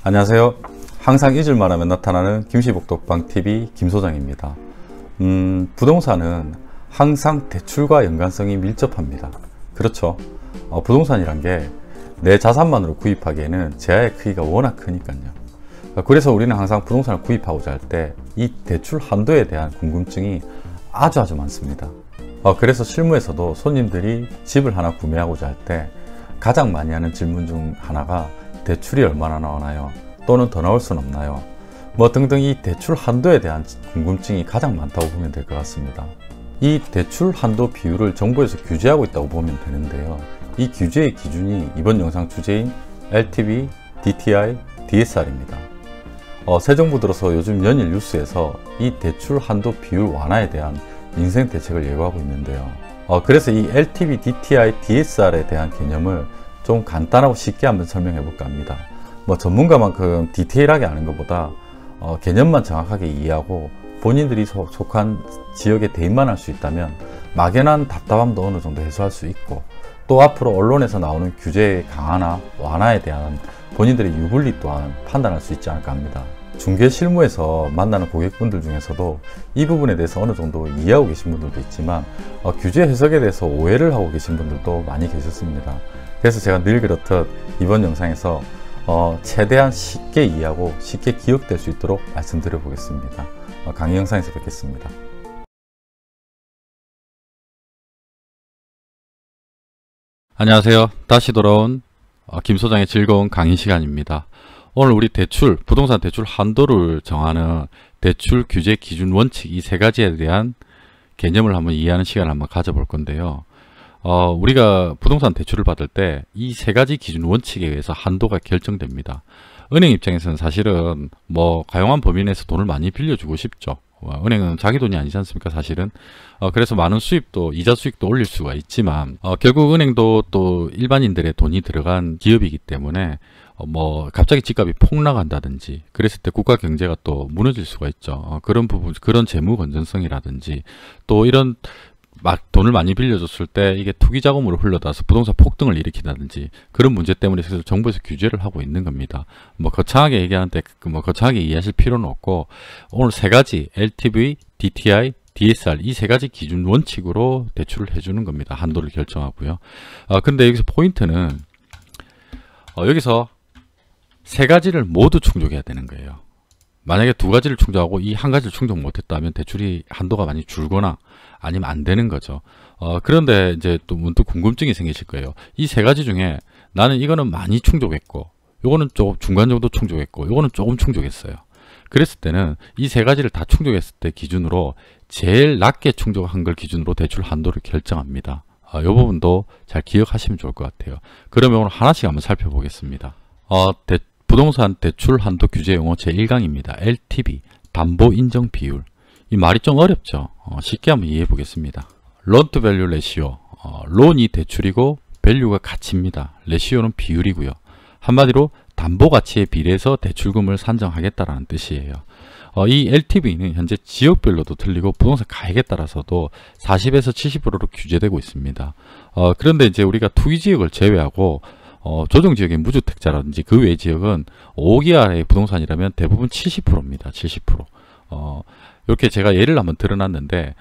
안녕하세요. 항상 잊을만 하면 나타나는 김씨복덕방TV 김소장입니다. 부동산은 항상 대출과 연관성이 밀접합니다. 그렇죠. 부동산이란 게 내 자산만으로 구입하기에는 제한의 크기가 워낙 크니까요. 그래서 우리는 항상 부동산을 구입하고자 할 때 이 대출 한도에 대한 궁금증이 아주 많습니다. 그래서 실무에서도 손님들이 집을 하나 구매하고자 할 때 가장 많이 하는 질문 중 하나가 대출이 얼마나 나오나요? 또는 더 나올 수는 없나요? 뭐 등등 이 대출 한도에 대한 궁금증이 가장 많다고 보면 될 것 같습니다. 이 대출 한도 비율을 정부에서 규제하고 있다고 보면 되는데요. 이 규제의 기준이 이번 영상 주제인 LTV, DTI, DSR입니다. 새 정부 들어서 요즘 연일 뉴스에서 이 대출 한도 비율 완화에 대한 민생 대책을 예고하고 있는데요. 그래서 이 LTV, DTI, DSR에 대한 개념을 좀 간단하고 쉽게 한번 설명해 볼까 합니다. 뭐 전문가만큼 디테일하게 아는 것보다 개념만 정확하게 이해하고 본인들이 속한 지역에 대입만 할 수 있다면 막연한 답답함도 어느 정도 해소할 수 있고, 또 앞으로 언론에서 나오는 규제의 강화나 완화에 대한 본인들의 유불리 또한 판단할 수 있지 않을까 합니다. 중개 실무에서 만나는 고객분들 중에서도 이 부분에 대해서 어느 정도 이해하고 계신 분들도 있지만 규제 해석에 대해서 오해를 하고 계신 분들도 많이 계셨습니다. 그래서 제가 늘 그렇듯 이번 영상에서 최대한 쉽게 이해하고 쉽게 기억될 수 있도록 말씀드려 보겠습니다. 강의 영상에서 뵙겠습니다. 안녕하세요. 다시 돌아온 김소장의 즐거운 강의 시간입니다. 오늘 우리 부동산 대출 한도를 정하는 대출 규제 기준 원칙 이 세 가지에 대한 개념을 한번 이해하는 시간을 한번 가져볼 건데요. 우리가 부동산 대출을 받을 때 이 세 가지 기준 원칙에 의해서 한도가 결정됩니다. 은행 입장에서는 사실은 뭐 가용한 범위 내에서 돈을 많이 빌려주고 싶죠. 은행은 자기 돈이 아니지 않습니까, 사실은. 그래서 많은 수입도, 이자 수익도 올릴 수가 있지만 결국 은행도 또 일반인들의 돈이 들어간 기업이기 때문에 뭐 갑자기 집값이 폭락한다든지 그랬을 때 국가 경제가 또 무너질 수가 있죠. 그런 부분, 그런 재무 건전성이라든지 또 이런 막 돈을 많이 빌려줬을 때 이게 투기 자금으로 흘러다서 부동산 폭등을 일으킨다든지 그런 문제 때문에 그래서 정부에서 규제를 하고 있는 겁니다. 뭐 거창하게 얘기하는데 뭐 거창하게 이해하실 필요는 없고, 오늘 세 가지 LTV, DTI, DSR 이 세 가지 기준 원칙으로 대출을 해주는 겁니다. 한도를 결정하고요. 근데 여기서 포인트는 여기서 세 가지를 모두 충족해야 되는 거예요. 만약에 두 가지를 충족하고 이 한 가지를 충족 못했다면 대출이 한도가 많이 줄거나 아니면 안 되는 거죠. 그런데 이제 또 문득 궁금증이 생기실 거예요. 이 세 가지 중에 나는 이거는 많이 충족했고 요거는 조금 중간 정도 충족했고 요거는 조금 충족했어요. 그랬을 때는 이 세 가지를 다 충족했을 때 기준으로 제일 낮게 충족한 걸 기준으로 대출 한도를 결정합니다. 이 부분도 잘 기억하시면 좋을 것 같아요. 그러면 오늘 하나씩 한번 살펴보겠습니다. 부동산 대출 한도 규제 용어 제1강입니다. LTV, 담보 인정 비율. 이 말이 좀 어렵죠. 쉽게 한번 이해해 보겠습니다. 론 투 밸류 레시오. 론이 대출이고 밸류가 가치입니다. 레시오는 비율이고요. 한마디로 담보 가치에 비례해서 대출금을 산정하겠다라는 뜻이에요. 이 LTV는 현재 지역별로도 틀리고 부동산 가액에 따라서도 40에서 70%로 규제되고 있습니다. 그런데 이제 우리가 투기지역을 제외하고 조정지역의 무주택자라든지 그 외 지역은 5기 아래의 부동산이라면 대부분 70%입니다. 70%. 이렇게 제가 예를 한번 들어놨는데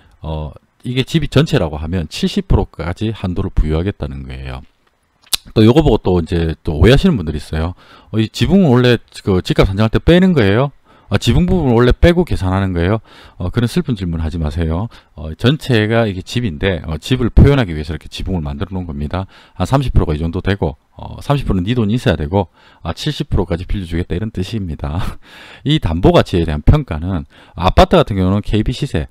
이게 집이 전체라고 하면 70%까지 한도를 부여하겠다는 거예요. 또 요거 보고 또 이제 또 오해하시는 분들이 있어요. 이 지붕은 원래 그 집값 산정할 때 빼는 거예요? 지붕 부분을 원래 빼고 계산하는 거예요? 그런 슬픈 질문 하지 마세요. 전체가 이게 집인데 집을 표현하기 위해서 이렇게 지붕을 만들어 놓은 겁니다. 한 30%가 이 정도 되고 30%는 네 돈이 있어야 되고 70%까지 빌려주겠다 이런 뜻입니다. 이 담보가치에 대한 평가는 아파트 같은 경우는 KB 시세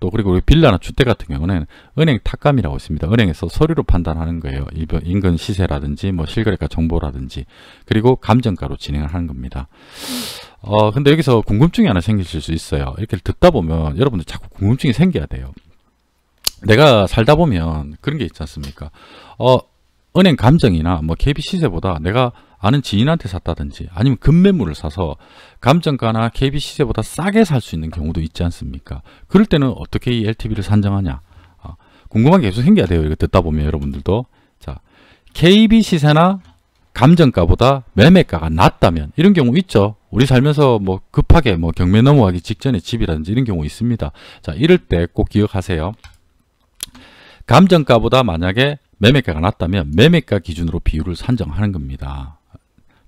또 그리고 우리 빌라나 주택 같은 경우는 은행 탁감이라고 있습니다. 은행에서 서류로 판단하는 거예요. 인근 시세라든지 뭐 실거래가 정보라든지 그리고 감정가로 진행을 하는 겁니다. 근데 여기서 궁금증이 하나 생기실 수 있어요. 이렇게 듣다 보면 여러분들 자꾸 궁금증이 생겨야 돼요. 내가 살다 보면 그런 게 있지 않습니까? 은행 감정이나 뭐 KB 시세보다 내가 아는 지인한테 샀다든지 아니면 급매물을 사서 감정가나 KB 시세보다 싸게 살 수 있는 경우도 있지 않습니까? 그럴 때는 어떻게 이 LTV를 산정하냐? 궁금한 게 계속 생겨야 돼요. 이거 듣다 보면 여러분들도. 자, KB 시세나 감정가보다 매매가가 낮다면, 이런 경우 있죠. 우리 살면서 뭐 급하게 뭐 경매 넘어가기 직전에 집이라든지 이런 경우 있습니다. 자, 이럴 때 꼭 기억하세요. 감정가보다 만약에 매매가가 낮다면 매매가 기준으로 비율을 산정하는 겁니다.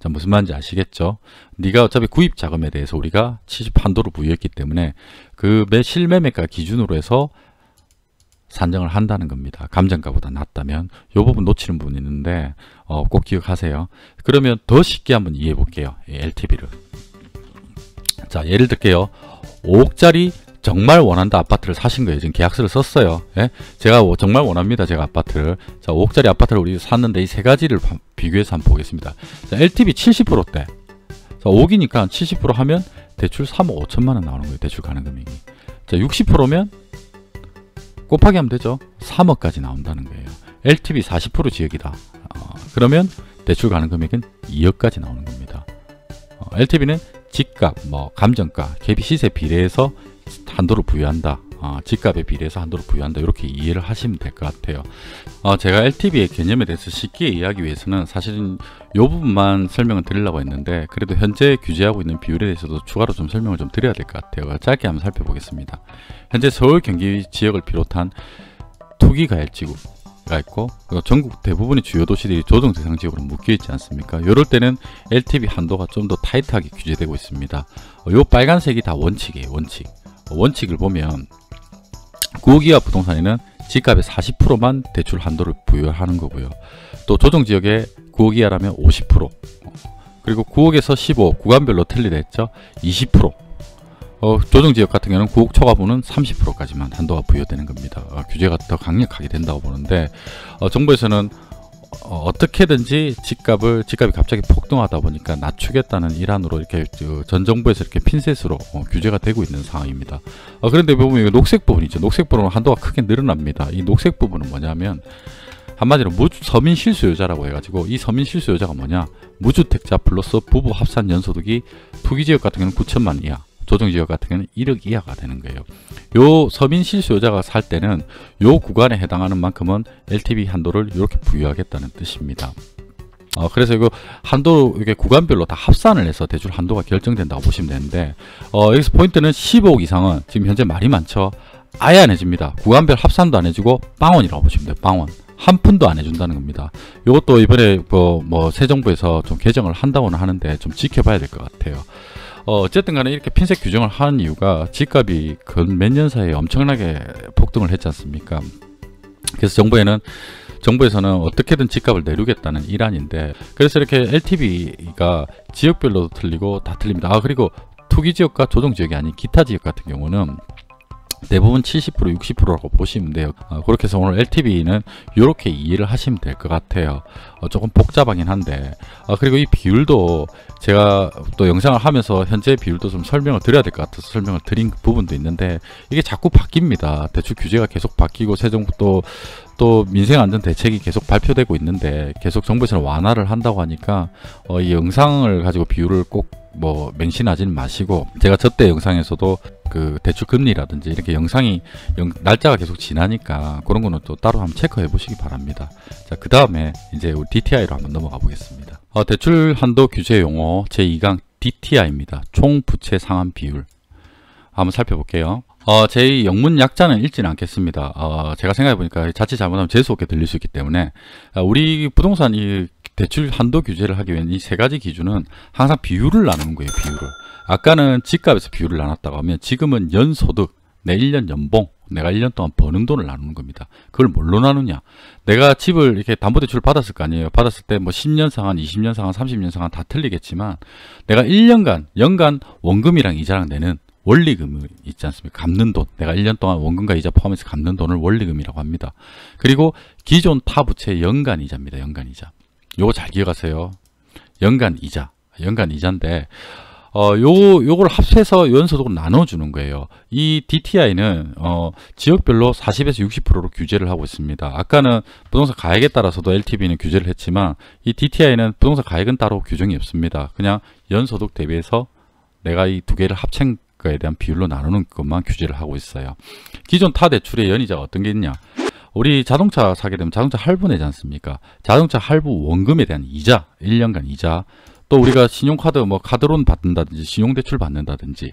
자, 무슨 말인지 아시겠죠? 네가 어차피 구입 자금에 대해서 우리가 70 한도를 부여했기 때문에 그 실매매가 기준으로 해서 산정을 한다는 겁니다. 감정가보다 낮다면. 이 부분 놓치는 부분이 있는데 꼭 기억하세요. 그러면 더 쉽게 한번 이해해 볼게요. LTV를. 자, 예를 들게요. 5억짜리 정말 원한다 아파트를 사신 거예요. 지금 계약서를 썼어요. 예? 제가 정말 원합니다. 제가 아파트를. 자, 5억짜리 아파트를 우리 샀는데 이 세 가지를 비교해서 한번 보겠습니다. 자, LTV 70%대. 자, 5억이니까 70% 하면 대출 3억 5천만 원 나오는 거예요. 대출 가능 금액이. 자, 60%면 곱하기 하면 되죠. 3억까지 나온다는 거예요. LTV 40% 지역이다. 그러면 대출 가능 금액은 2억까지 나오는 겁니다. LTV는 집값, 뭐 감정가, 갭이 시세 비례해서 한도를 부여한다. 집값에 비례해서 한도를 부여한다. 이렇게 이해를 하시면 될 것 같아요. 제가 LTV의 개념에 대해서 쉽게 이해하기 위해서는 사실은 이 부분만 설명을 드리려고 했는데, 그래도 현재 규제하고 있는 비율에 대해서도 추가로 좀 설명을 좀 드려야 될 것 같아요. 짧게 한번 살펴보겠습니다. 현재 서울 경기 지역을 비롯한 투기과열지구가 있고, 전국 대부분의 주요 도시들이 조정 대상 지역으로 묶여 있지 않습니까? 이럴 때는 LTV 한도가 좀 더 타이트하게 규제되고 있습니다. 이 빨간색이 다 원칙이에요. 원칙을 보면 9억 이하 부동산에는 집값의 40%만 대출 한도를 부여하는 거고요. 또 조정지역에 9억 이하라면 50%, 그리고 9억에서 15억 구간별로 틀리다 했죠. 20%. 조정지역 같은 경우는 9억 초과분은 30%까지만 한도가 부여되는 겁니다. 규제가 더 강력하게 된다고 보는데, 정부에서는 어떻게든지 집값이 갑자기 폭등하다 보니까 낮추겠다는 일환으로 이렇게 전 정부에서 이렇게 핀셋으로 규제가 되고 있는 상황입니다. 그런데 보면 녹색 부분이죠. 녹색 부분은 한도가 크게 늘어납니다. 이 녹색 부분은 뭐냐면 한마디로 서민 실수요자라고 해가지고, 이 서민 실수요자가 뭐냐, 무주택자 플러스 부부 합산 연소득이 투기지역 같은 경우는 9천만 원 이하, 조정지역 같은 경우는 1억 이하가 되는 거예요. 요 서민 실수요자가 살 때는 요 구간에 해당하는 만큼은 LTV 한도를 이렇게 부여하겠다는 뜻입니다. 그래서 이거 한도, 이게 구간별로 다 합산을 해서 대출 한도가 결정된다고 보시면 되는데, 여기서 포인트는 15억 이상은 지금 현재 말이 많죠. 아예 안 해줍니다. 구간별 합산도 안 해주고 빵원이라고 보시면 돼요. 빵원. 한 푼도 안 해준다는 겁니다. 이것도 이번에 새 정부에서 좀 개정을 한다고는 하는데 좀 지켜봐야 될 것 같아요. 어쨌든 간에 이렇게 핀셋 규정을 하는 이유가 집값이 근 몇 년 사이에 엄청나게 폭등을 했지 않습니까? 그래서 정부에서는 어떻게든 집값을 내리겠다는 일환인데, 그래서 이렇게 LTV가 지역별로도 틀리고 다 틀립니다. 그리고 투기지역과 조정지역이 아닌 기타 지역 같은 경우는 대부분 70%, 60%라고 보시면 돼요. 그렇게 해서 오늘 LTV는 이렇게 이해를 하시면 될 것 같아요. 조금 복잡하긴 한데, 그리고 이 비율도 제가 또 영상을 하면서 현재 비율도 좀 설명을 드려야 될 것 같아서 설명을 드린 부분도 있는데, 이게 자꾸 바뀝니다. 대출 규제가 계속 바뀌고 새 정부 또 민생안전대책이 계속 발표되고 있는데, 계속 정부에서는 완화를 한다고 하니까 이 영상을 가지고 비율을 꼭 맹신하지는 마시고, 제가 저때 영상에서도 그 대출 금리라든지 이렇게 날짜가 계속 지나니까 그런 거는 또 따로 한번 체크해 보시기 바랍니다. 자, 그 다음에 이제 우리 DTI로 한번 넘어가 보겠습니다. 대출 한도 규제 용어 제2강 DTI입니다. 총 부채 상환 비율 한번 살펴볼게요. 제 영문 약자는 읽지는 않겠습니다. 제가 생각해 보니까 자칫 잘못하면 재수없게 들릴 수 있기 때문에, 우리 부동산 이 대출 한도 규제를 하기 위한 이 세 가지 기준은 항상 비율을 나누는 거예요. 비율을. 아까는 집값에서 비율을 나눴다고 하면, 지금은 연소득, 내 1년 연봉, 내가 1년 동안 버는 돈을 나누는 겁니다. 그걸 뭘로 나누냐? 내가 집을 이렇게 담보대출을 받았을 거 아니에요. 받았을 때 10년 상환, 20년 상환, 30년 상환 다 틀리겠지만, 내가 1년간 연간 원금이랑 이자랑 내는 원리금이 있지 않습니까? 갚는 돈. 내가 1년 동안 원금과 이자 포함해서 갚는 돈을 원리금이라고 합니다. 그리고 기존 타부채 연간 이자입니다. 연간 이자. 요거 잘 기억하세요. 연간 이자인데, 요걸 합해서 연소득으로 나눠주는 거예요. 이 DTI는, 지역별로 40에서 60%로 규제를 하고 있습니다. 아까는 부동산 가액에 따라서도 LTV는 규제를 했지만, 이 DTI는 부동산 가액은 따로 규정이 없습니다. 그냥 연소득 대비해서 내가 이 두 개를 합친 거에 대한 비율로 나누는 것만 규제를 하고 있어요. 기존 타 대출의 연이자가 어떤 게 있냐? 우리 자동차 사게 되면 자동차 할부 내지 않습니까? 자동차 할부 원금에 대한 이자, 1년간 이자, 또 우리가 신용카드 뭐 카드론 받는다든지 신용대출 받는다든지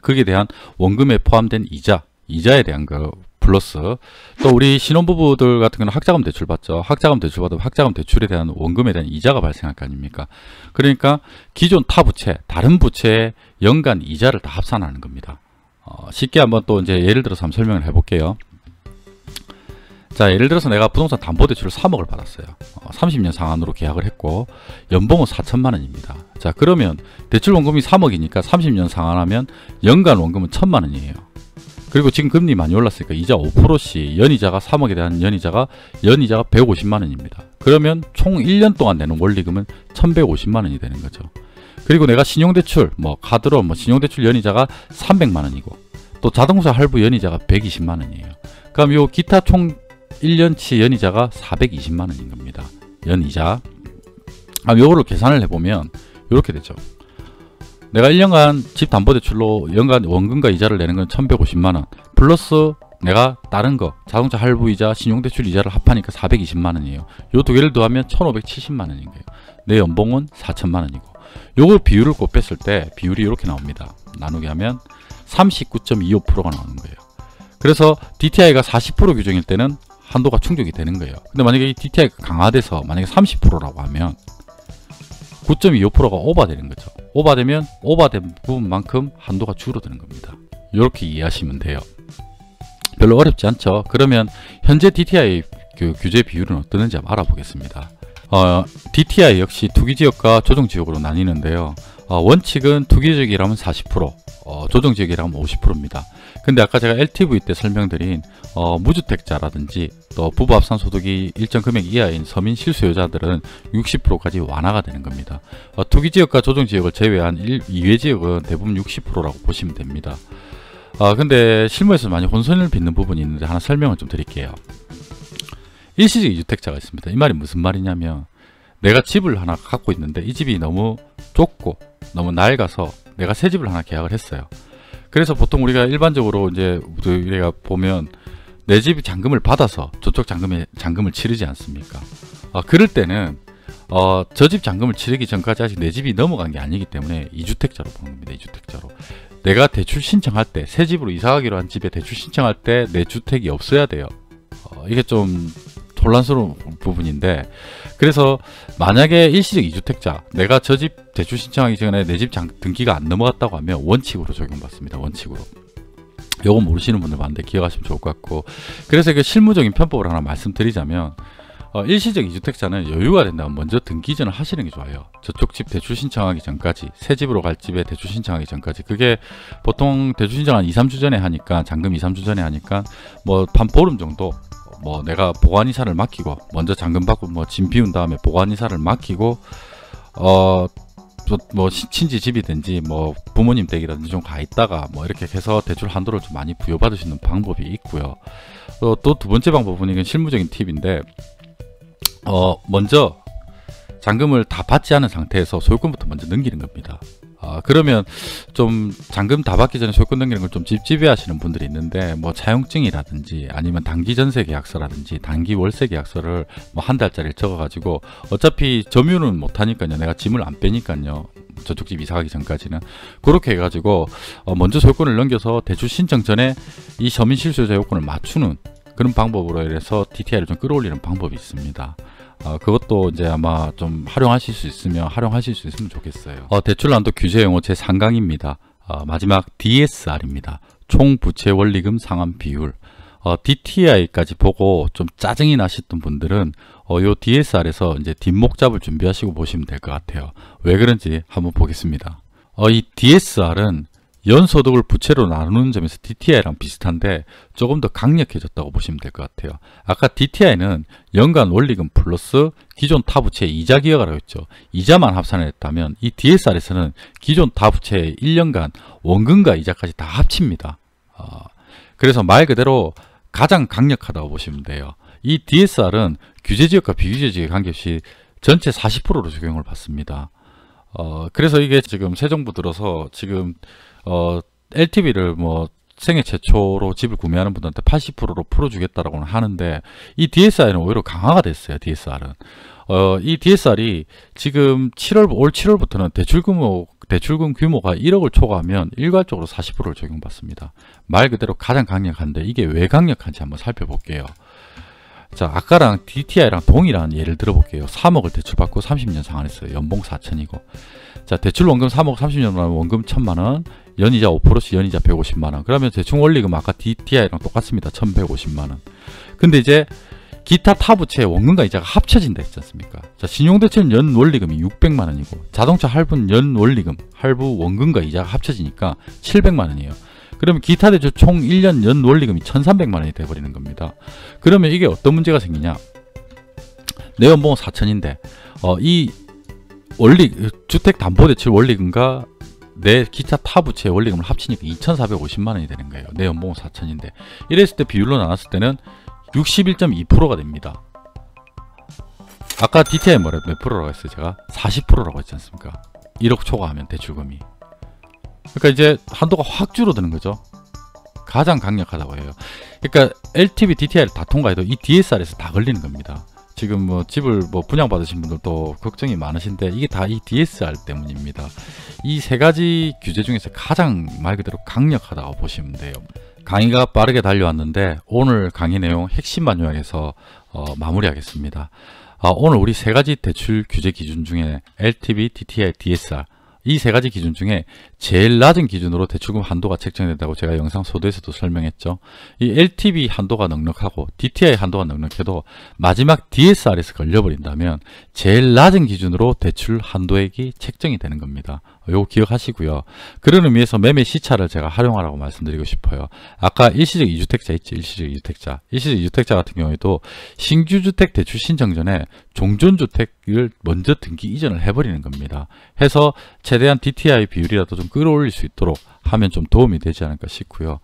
거기에 대한 원금에 포함된 이자에 대한 거 플러스, 또 우리 신혼부부들 같은 경우는 학자금 대출 받죠. 학자금 대출 받으면 학자금 대출에 대한 원금에 대한 이자가 발생할 거 아닙니까? 그러니까 기존 타 부채, 다른 부채의 연간 이자를 다 합산하는 겁니다. 쉽게 한번 또 이제 예를 들어서 한번 설명을 해볼게요. 자, 예를 들어서 내가 부동산 담보대출을 3억을 받았어요. 30년 상환으로 계약을 했고 연봉은 4천만 원입니다. 자, 그러면 대출 원금이 3억이니까 30년 상환하면 연간 원금은 1,000만 원이에요. 그리고 지금 금리 많이 올랐으니까 이자 5%씩 연이자가 3억에 대한 연이자가 150만 원입니다. 그러면 총 1년 동안 내는 원리금은 1,150만 원이 되는 거죠. 그리고 내가 신용대출, 뭐 카드론, 뭐 신용대출 연이자가 300만 원이고 또 자동차 할부 연이자가 120만 원이에요. 그럼 요 기타 총 1년치 연이자가 420만 원인 겁니다. 연이자. 요거를 계산을 해보면 이렇게 되죠. 내가 1년간 집담보대출로 연간 원금과 이자를 내는 건 1,150만 원 플러스 내가 다른 거 자동차 할부이자 신용대출 이자를 합하니까 420만 원이에요. 요 두 개를 더하면 1,570만 원인 거예요. 내 연봉은 4천만 원이고 요거 비율을 곱했을 때 비율이 이렇게 나옵니다. 나누게 하면 39.25%가 나오는 거예요. 그래서 DTI가 40% 규정일 때는 한도가 충족이 되는 거예요. 근데 만약에 이 DTI가 강화돼서 만약에 30%라고 하면 9.25%가 오버되는 거죠. 오버되면 오버된 부분만큼 한도가 줄어드는 겁니다. 이렇게 이해하시면 돼요. 별로 어렵지 않죠. 그러면 현재 DTI 규제 비율은 어떠는지 한번 알아보겠습니다. DTI 역시 투기지역과 조정지역으로 나뉘는데요. 원칙은 투기지역이라면 40%, 조정지역이라면 50%입니다. 근데 아까 제가 LTV 때 설명드린 무주택자라든지 또 부부 합산 소득이 일정 금액 이하인 서민 실수요자들은 60%까지 완화가 되는 겁니다. 투기지역과 조정지역을 제외한 이외지역은 대부분 60%라고 보시면 됩니다. 근데 실무에서 많이 혼선을 빚는 부분이 있는데 하나 설명을 좀 드릴게요. 일시적 2주택자가 있습니다. 이 말이 무슨 말이냐면 내가 집을 하나 갖고 있는데 이 집이 너무 좁고 너무 낡아서 내가 새 집을 하나 계약을 했어요. 그래서 보통 우리가 일반적으로 이제 우리가 보면 내 집 잔금을 받아서 저쪽 잔금을 치르지 않습니까? 그럴 때는 저 집 잔금을 치르기 전까지 아직 내 집이 넘어간 게 아니기 때문에 2주택자로 보는 겁니다. 2주택자로. 내가 대출 신청할 때 새 집으로 이사가기로 한 집에 대출 신청할 때 내 주택이 없어야 돼요. 이게 좀 혼란스러운 부분인데, 그래서 만약에 일시적 2주택자 내가 저 집 대출 신청하기 전에 내 집 등기가 안 넘어갔다고 하면 원칙으로 적용받습니다. 원칙으로. 요거 모르시는 분들 많은데 기억하시면 좋을 것 같고, 그래서 그 실무적인 편법을 하나 말씀드리자면 일시적 2주택자는 여유가 된다면 먼저 등기 이전을 하시는 게 좋아요. 저쪽 집 대출 신청하기 전까지, 새 집으로 갈 집에 대출 신청하기 전까지. 그게 보통 대출 신청 한 2, 3주 전에 하니까, 잔금 2, 3주 전에 하니까 뭐 한 보름 정도 뭐 내가 보관이사를 맡기고, 먼저 잔금 받고 뭐 짐 비운 다음에 보관이사를 맡기고 뭐 친지 집이든지 뭐 부모님 댁이라든지 좀 가 있다가 뭐 이렇게 해서 대출 한도를 좀 많이 부여받을 수 있는 방법이 있고요. 또 두 번째 방법은 이건 실무적인 팁인데, 먼저 잔금을 다 받지 않은 상태에서 소유권부터 먼저 넘기는 겁니다. 그러면 좀 잔금 다 받기 전에 소유권 넘기는 걸 좀 찝찝해 하시는 분들이 있는데, 뭐 차용증이라든지 아니면 단기 전세 계약서라든지 단기 월세 계약서를 뭐 한 달짜리 적어 가지고, 어차피 점유는 못 하니까요, 내가 짐을 안 빼니까요, 저쪽 집 이사 가기 전까지는 그렇게 해 가지고 먼저 소유권을 넘겨서 대출 신청 전에 이 서민 실수요자 요건을 맞추는 그런 방법으로 해서 DTI를 좀 끌어올리는 방법이 있습니다. 그것도 이제 아마 좀 활용하실 수 있으면 좋겠어요. 대출난도 규제 용어 제 3강입니다. 마지막 DSR입니다. 총 부채 원리금 상환 비율. DTI까지 보고 좀 짜증이 나셨던 분들은 요 DSR에서 이제 뒷목 잡을 준비하시고 보시면 될 것 같아요. 왜 그런지 한번 보겠습니다. 이 DSR은 연소득을 부채로 나누는 점에서 DTI랑 비슷한데 조금 더 강력해졌다고 보시면 될 것 같아요. 아까 DTI는 연간 원리금 플러스 기존 타부채의 이자 기여가라고 했죠. 이자만 합산을 했다면 이 DSR에서는 기존 타부채의 1년간 원금과 이자까지 다 합칩니다. 그래서 말 그대로 가장 강력하다고 보시면 돼요. 이 DSR은 규제지역과 비규제지역에 관계없이 전체 40%로 적용을 받습니다. 그래서 이게 지금 새 정부 들어서 지금 LTV를 뭐 생애 최초로 집을 구매하는 분들한테 80%로 풀어주겠다라고는 하는데, 이 DSR은 오히려 강화가 됐어요. DSR은. 이 DSR이 지금 올 7월부터는 대출금 규모가 1억을 초과하면 일괄적으로 40%를 적용받습니다. 말 그대로 가장 강력한데, 이게 왜 강력한지 한번 살펴볼게요. 자, 아까랑 DTI랑 동일한 예를 들어볼게요. 3억을 대출받고 30년 상환했어요. 연봉 4천이고. 자, 대출 원금 3억 30년 원금 1,000만원, 연이자 5%씩 연이자 150만원. 그러면 대충 원리금 아까 DTI랑 똑같습니다. 1,150만원. 근데 이제 기타 타부채 원금과 이자가 합쳐진다 했지 않습니까? 자, 신용대출 연 원리금이 600만원이고 자동차 할부 연 원리금, 할부 원금과 이자가 합쳐지니까 700만원이에요. 그러면 기타 대출 총 1년 연 원리금이 1,300만원이 돼버리는 겁니다. 그러면 이게 어떤 문제가 생기냐? 내 연봉은 4천인데 이 주택담보대출 원리금과 내 기타 타부채 원리금을 합치니까 2,450만원이 되는 거예요. 내 연봉은 4천인데 이랬을 때 비율로 나눴을 때는 61.2%가 됩니다. 아까 DTI 몇 프로라고 했어요? 제가 40%라고 했지 않습니까? 1억 초과하면 대출금이. 그러니까 이제 한도가 확 줄어드는 거죠. 가장 강력하다고 해요. 그러니까 LTV, DTI를 다 통과해도 이 DSR에서 다 걸리는 겁니다. 지금 뭐 집을 분양받으신 분들도 걱정이 많으신데 이게 다 이 DSR 때문입니다. 이 세 가지 규제 중에서 가장 말 그대로 강력하다고 보시면 돼요. 강의가 빠르게 달려왔는데 오늘 강의 내용 핵심만 요약해서 마무리하겠습니다. 오늘 우리 세 가지 대출 규제 기준 중에 LTV, DTI, DSR 이 세 가지 기준 중에 제일 낮은 기준으로 대출금 한도가 책정된다고 제가 영상 소도에서도 설명했죠. 이 LTV 한도가 넉넉하고 DTI 한도가 넉넉해도 마지막 DSR에서 걸려버린다면 제일 낮은 기준으로 대출 한도액이 책정이 되는 겁니다. 요거 기억하시고요. 그런 의미에서 매매 시차를 제가 활용하라고 말씀드리고 싶어요. 아까 일시적 2주택자 있죠. 일시적 2주택자. 일시적 2주택자 같은 경우에도 신규주택 대출 신청 전에 종전주택을 먼저 등기 이전을 해버리는 겁니다. 해서 최대한 DTI 비율이라도 좀 끌어올릴 수 있도록 하면 좀 도움이 되지 않을까 싶고요.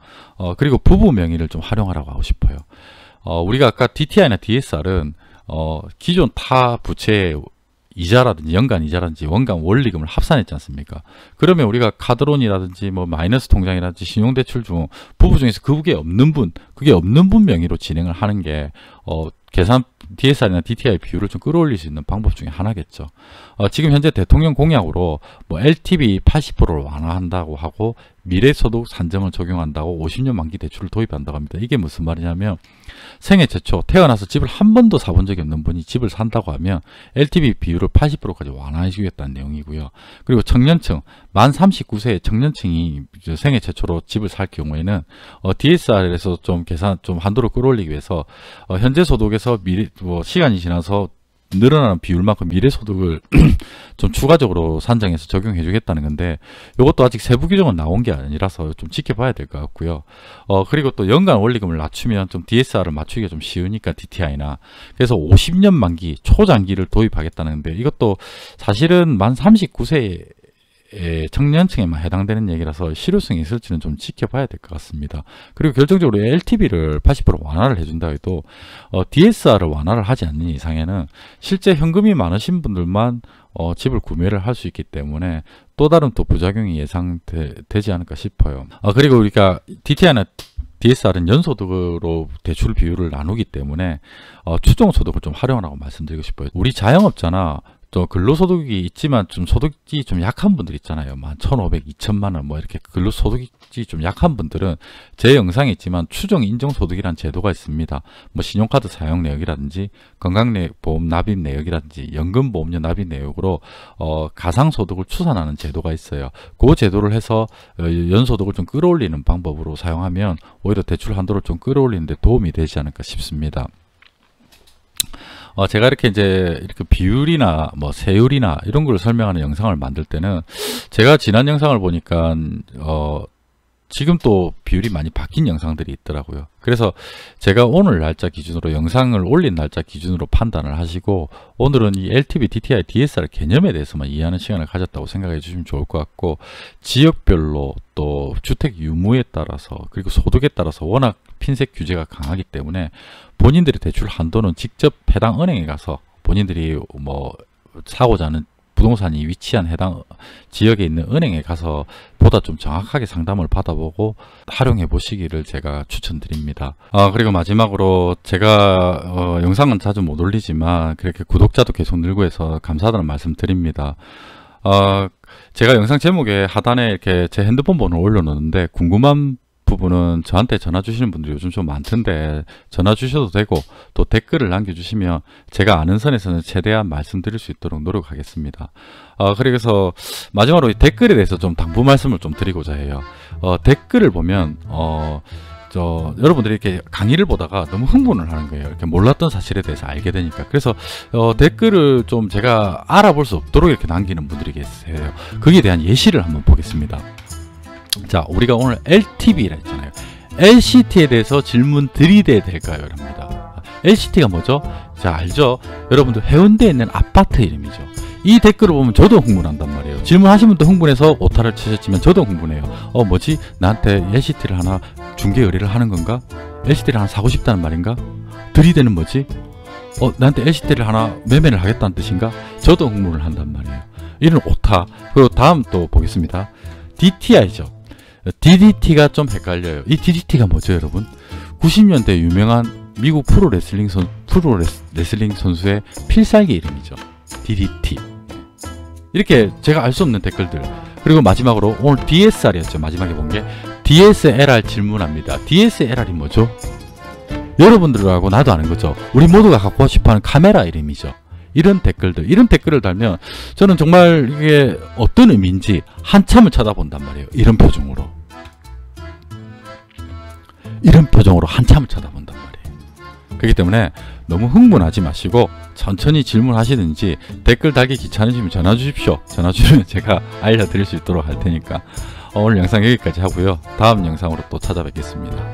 그리고 부부 명의를 좀 활용하라고 하고 싶어요. 우리가 아까 DTI나 DSR은 기존 타 부채의 이자라든지 연간 이자라든지 원간 원리금을 합산했지 않습니까? 그러면 우리가 카드론이라든지 뭐 마이너스 통장이라든지 신용대출 중 부부 중에서 그게 없는 분 명의로 진행을 하는 게 계산 DSR이나 DTI 비율을 좀 끌어올릴 수 있는 방법 중에 하나겠죠. 지금 현재 대통령 공약으로 뭐 LTV 80%를 완화한다고 하고 미래소득 산정을 적용한다고 50년 만기 대출을 도입한다고 합니다. 이게 무슨 말이냐면 생애 최초 태어나서 집을 한 번도 사본 적이 없는 분이 집을 산다고 하면 LTV 비율을 80%까지 완화해 주겠다는 내용이고요. 그리고 청년층 만 39세의 청년층이 생애 최초로 집을 살 경우에는 DSR에서 좀 한도를 끌어올리기 위해서 현재 소득에서 시간이 지나서 늘어나는 비율만큼 미래소득을 좀 추가적으로 산정해서 적용해 주겠다는 건데 이것도 아직 세부 규정은 나온 게 아니라서 좀 지켜봐야 될 것 같고요. 그리고 또 연간 원리금을 낮추면 좀 DSR을 맞추기가 좀 쉬우니까 DTI나 그래서 50년 만기 초장기를 도입하겠다는데 이것도 사실은 만 39세 청년층에만 해당되는 얘기라서 실효성이 있을지는 좀 지켜봐야 될 것 같습니다. 그리고 결정적으로 LTV를 80% 완화를 해준다 해도 DSR을 완화를 하지 않는 이상에는 실제 현금이 많으신 분들만 집을 구매를 할 수 있기 때문에 또 다른 또 부작용이 예상되지 않을까 싶어요. 그리고 우리가 DTI나 DSR은 연소득으로 대출 비율을 나누기 때문에 추정소득을 좀 활용하라고 말씀드리고 싶어요. 우리 자영업자나 또 근로소득이 있지만 좀 소득이 좀 약한 분들 있잖아요. 1,500, 2천만 원 뭐 이렇게 근로소득이 좀 약한 분들은 제 영상에 있지만 추정 인정소득이라는 제도가 있습니다. 뭐 신용카드 사용 내역이라든지 건강보험 납입 내역이라든지 연금보험료 납입 내역으로 가상소득을 추산하는 제도가 있어요. 그 제도를 해서 연소득을 좀 끌어올리는 방법으로 사용하면 오히려 대출 한도를 좀 끌어올리는 데 도움이 되지 않을까 싶습니다. 제가 이렇게 비율이나 뭐 세율이나 이런 걸 설명하는 영상을 만들 때는 제가 지난 영상을 보니까 지금 또 비율이 많이 바뀐 영상들이 있더라고요. 그래서 제가 오늘 날짜 기준으로 영상을 올린 날짜 기준으로 판단을 하시고 오늘은 이 LTV, DTI, DSR 개념에 대해서만 이해하는 시간을 가졌다고 생각해 주시면 좋을 것 같고 지역별로 또 주택 유무에 따라서 그리고 소득에 따라서 워낙 핀셋 규제가 강하기 때문에 본인들의 대출 한도는 직접 해당 은행에 가서 본인들이 뭐 사고자 하는 부동산이 위치한 해당 지역에 있는 은행에 가서 보다 좀 정확하게 상담을 받아보고 활용해 보시기를 제가 추천드립니다. 그리고 마지막으로 제가 영상은 자주 못 올리지만 그렇게 구독자도 계속 늘고 해서 감사하다는 말씀 드립니다. 제가 영상 제목에 하단에 이렇게 제 핸드폰 번호를 올려놓는데 궁금한 부분은 저한테 전화 주시는 분들이 요즘 좀 많던데 전화 주셔도 되고 또 댓글을 남겨주시면 제가 아는 선에서는 최대한 말씀드릴 수 있도록 노력하겠습니다. 그래서 마지막으로 이 댓글에 대해서 좀 당부 말씀을 좀 드리고자 해요. 댓글을 보면 여러분들이 이렇게 강의를 보다가 너무 흥분을 하는 거예요. 이렇게 몰랐던 사실에 대해서 알게 되니까. 그래서 댓글을 좀 제가 알아볼 수 없도록 이렇게 남기는 분들이 계세요. 거기에 대한 예시를 한번 보겠습니다. 자, 우리가 오늘 LTV라 했잖아요. LCT에 대해서 질문 드려야 될까요? 이랍니다. LCT가 뭐죠? 자, 알죠? 여러분들 해운대에 있는 아파트 이름이죠. 이 댓글을 보면 저도 흥분한단 말이에요. 질문하신 분도 흥분해서 오타를 치셨지만 저도 흥분해요. 뭐지? 나한테 LCT를 하나 중개 의뢰를 하는 건가? LCT를 하나 사고 싶다는 말인가? 들이대는 뭐지? 나한테 LCT를 하나 매매를 하겠다는 뜻인가? 저도 흥분을 한단 말이에요. 이런 오타. 그리고 다음 또 보겠습니다. DTI죠. DDT가 좀 헷갈려요. 이 DDT가 뭐죠, 여러분? 90년대 유명한 미국 프로레슬링 선수의 필살기 이름이죠. DDT. 이렇게 제가 알 수 없는 댓글들. 그리고 마지막으로 오늘 DSR이었죠. 마지막에 본 게 DSLR 질문합니다. DSLR이 뭐죠? 여러분들하고 나도 아는 거죠. 우리 모두가 갖고 싶어하는 카메라 이름이죠. 이런 댓글을 달면 저는 정말 이게 어떤 의미인지 한참을 쳐다본단 말이에요. 이런 표정으로 한참을 쳐다본단 말이에요. 그렇기 때문에 너무 흥분하지 마시고 천천히 질문하시든지 댓글 달기 귀찮으시면 전화 주십시오. 전화 주시면 제가 알려드릴 수 있도록 할 테니까 오늘 영상 여기까지 하고요. 다음 영상으로 또 찾아뵙겠습니다.